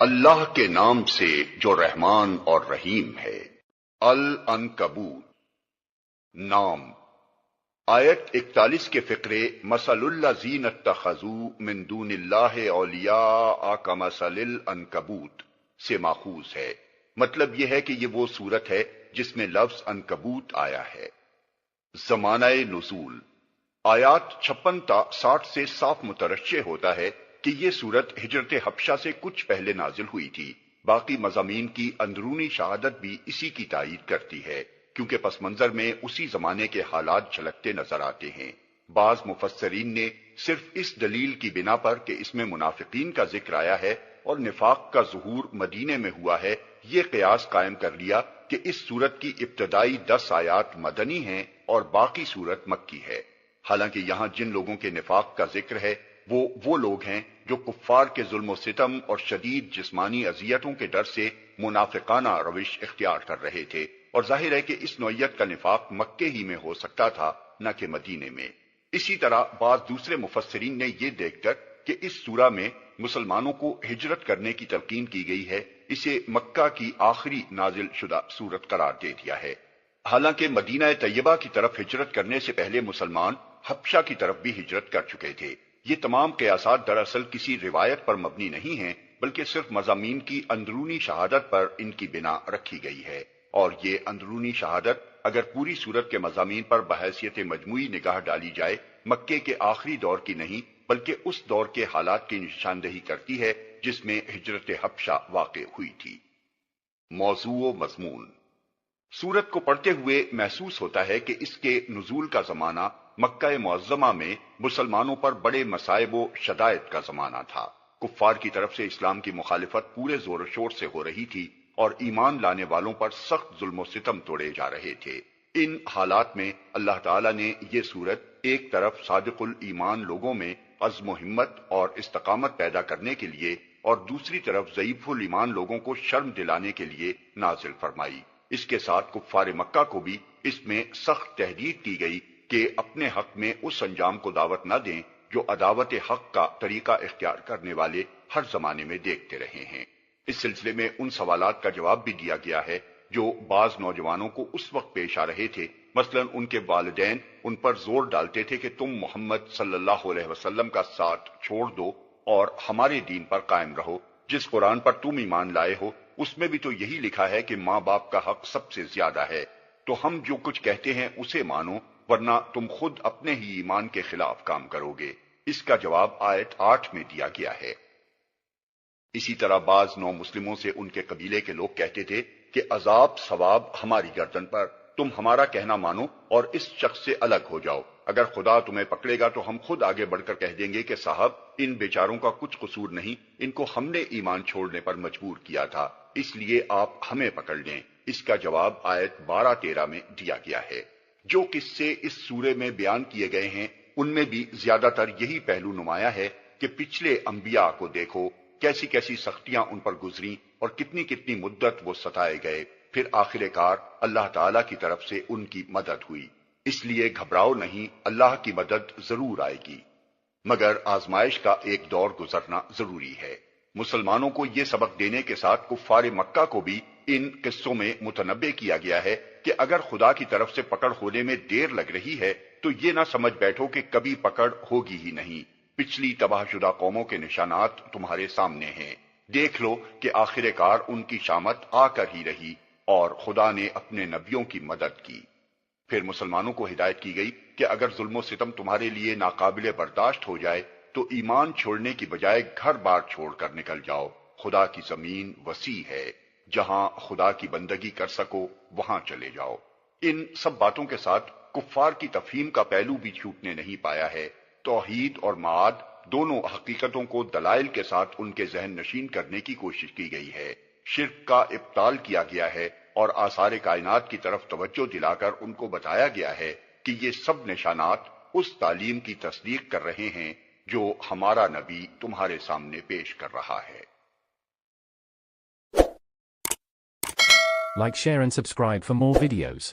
اللہ کے نام سے جو رحمان اور رحیم ہے۔ العنکبوت نام۔ آیت 41 کے فقرے مثل الذین اتخذوا من دون اللہ اولیاء کمثل العنکبوت سے ماخوذ ہے۔ مطلب یہ ہے کہ یہ وہ سورت ہے جس میں لفظ عنکبوت آیا ہے۔ زمانہ نزول آیات 56 تا 60 سے صاف مترشح ہوتا ہے کہ یہ سورت ہجرت حبشہ سے کچھ پہلے نازل ہوئی تھی۔ باقی مضامین کی اندرونی شہادت بھی اسی کی تائید کرتی ہے، کیونکہ پس منظر میں اسی زمانے کے حالات جھلکتے نظر آتے ہیں۔ بعض مفسرین نے صرف اس دلیل کی بنا پر کہ اس میں منافقین کا ذکر آیا ہے اور نفاق کا ظہور مدینے میں ہوا ہے، یہ قیاس قائم کر لیا کہ اس سورت کی ابتدائی 10 آیات مدنی ہیں اور باقی سورت مکی ہے۔ حالانکہ یہاں جن لوگوں کے نفاق کا ذکر ہے وہ لوگ ہیں جو کفار کے ظلم و ستم اور شدید جسمانی اذیتوں کے ڈر سے منافقانہ روش اختیار کر رہے تھے، اور ظاہر ہے کہ اس نوعیت کا نفاق مکے ہی میں ہو سکتا تھا، نہ کہ مدینے میں۔ اسی طرح بعض دوسرے مفسرین نے یہ دیکھ کر کہ اس سورہ میں مسلمانوں کو ہجرت کرنے کی تلقین کی گئی ہے، اسے مکہ کی آخری نازل شدہ سورت قرار دے دیا ہے۔ حالانکہ مدینہ طیبہ کی طرف ہجرت کرنے سے پہلے مسلمان حبشہ کی طرف بھی ہجرت کر چکے تھے۔ یہ تمام قیاسات دراصل کسی روایت پر مبنی نہیں ہیں، بلکہ صرف مضامین کی اندرونی شہادت پر ان کی بنا رکھی گئی ہے، اور یہ اندرونی شہادت اگر پوری سورت کے مضامین پر بحیثیت مجموعی نگاہ ڈالی جائے مکے کے آخری دور کی نہیں بلکہ اس دور کے حالات کی نشاندہی کرتی ہے جس میں ہجرت حبشہ واقع ہوئی تھی۔ موضوع و مضمون سورت کو پڑھتے ہوئے محسوس ہوتا ہے کہ اس کے نزول کا زمانہ مکہ معظمہ میں مسلمانوں پر بڑے مصائب و شدائد کا زمانہ تھا۔ کفار کی طرف سے اسلام کی مخالفت پورے زور و شور سے ہو رہی تھی اور ایمان لانے والوں پر سخت ظلم و ستم توڑے جا رہے تھے۔ ان حالات میں اللہ تعالیٰ نے یہ سورت ایک طرف صادق الایمان لوگوں میں عزم و ہمت اور استقامت پیدا کرنے کے لیے اور دوسری طرف ضعیف الایمان لوگوں کو شرم دلانے کے لیے نازل فرمائی۔ اس کے ساتھ کفار مکہ کو بھی اس میں سخت تحدید کی گئی کہ اپنے حق میں اس انجام کو دعوت نہ دیں جو عداوت حق کا طریقہ اختیار کرنے والے ہر زمانے میں دیکھتے رہے ہیں۔ اس سلسلے میں ان سوالات کا جواب بھی دیا گیا ہے جو بعض نوجوانوں کو اس وقت پیش آ رہے تھے، مثلا ان کے والدین ان پر زور ڈالتے تھے کہ تم محمد صلی اللہ علیہ وسلم کا ساتھ چھوڑ دو اور ہمارے دین پر قائم رہو۔ جس قرآن پر تم ایمان لائے ہو اس میں بھی تو یہی لکھا ہے کہ ماں باپ کا حق سب سے زیادہ ہے، تو ہم جو کچھ کہتے ہیں اسے مانو ورنہ تم خود اپنے ہی ایمان کے خلاف کام کرو گے۔ اس کا جواب آیت 8 میں دیا گیا ہے۔ اسی طرح بعض نو مسلموں سے ان کے قبیلے کے لوگ کہتے تھے کہ عذاب ثواب ہماری گردن پر، تم ہمارا کہنا مانو اور اس شخص سے الگ ہو جاؤ، اگر خدا تمہیں پکڑے گا تو ہم خود آگے بڑھ کر کہہ دیں گے کہ صاحب ان بیچاروں کا کچھ قصور نہیں، ان کو ہم نے ایمان چھوڑنے پر مجبور کیا تھا، اس لیے آپ ہمیں پکڑ لیں۔ اس کا جواب آیت 12-13 میں دیا گیا ہے۔ جو قصے اس سورے میں بیان کیے گئے ہیں ان میں بھی زیادہ تر یہی پہلو نمایاں ہے کہ پچھلے انبیاء کو دیکھو، کیسی کیسی سختیاں ان پر گزریں اور کتنی کتنی مدت وہ ستائے گئے، پھر آخر کار اللہ تعالیٰ کی طرف سے ان کی مدد ہوئی۔ اس لیے گھبراؤ نہیں، اللہ کی مدد ضرور آئے گی، مگر آزمائش کا ایک دور گزرنا ضروری ہے۔ مسلمانوں کو یہ سبق دینے کے ساتھ کفار مکہ کو بھی ان قصوں میں متنبع کیا گیا ہے کہ اگر خدا کی طرف سے پکڑ ہونے میں دیر لگ رہی ہے تو یہ نہ سمجھ بیٹھو کہ کبھی پکڑ ہوگی ہی نہیں۔ پچھلی تباہ شدہ قوموں کے نشانات تمہارے سامنے ہیں، دیکھ لو کہ آخر کار ان کی شامت آ کر ہی رہی اور خدا نے اپنے نبیوں کی مدد کی۔ پھر مسلمانوں کو ہدایت کی گئی کہ اگر ظلم و ستم تمہارے لیے ناقابل برداشت ہو جائے تو ایمان چھوڑنے کی بجائے گھر بار چھوڑ کر نکل جاؤ، خدا کی زمین وسیع ہے، جہاں خدا کی بندگی کر سکو وہاں چلے جاؤ۔ ان سب باتوں کے ساتھ کفار کی تفہیم کا پہلو بھی چھوٹنے نہیں پایا ہے۔ توحید اور معاد دونوں حقیقتوں کو دلائل کے ساتھ ان کے ذہن نشین کرنے کی کوشش کی گئی ہے، شرک کا ابطال کیا گیا ہے اور آثار کائنات کی طرف توجہ دلا کر ان کو بتایا گیا ہے کہ یہ سب نشانات اس تعلیم کی تصدیق کر رہے ہیں جو ہمارا نبی تمہارے سامنے پیش کر رہا ہے۔ Like, share and subscribe for more videos.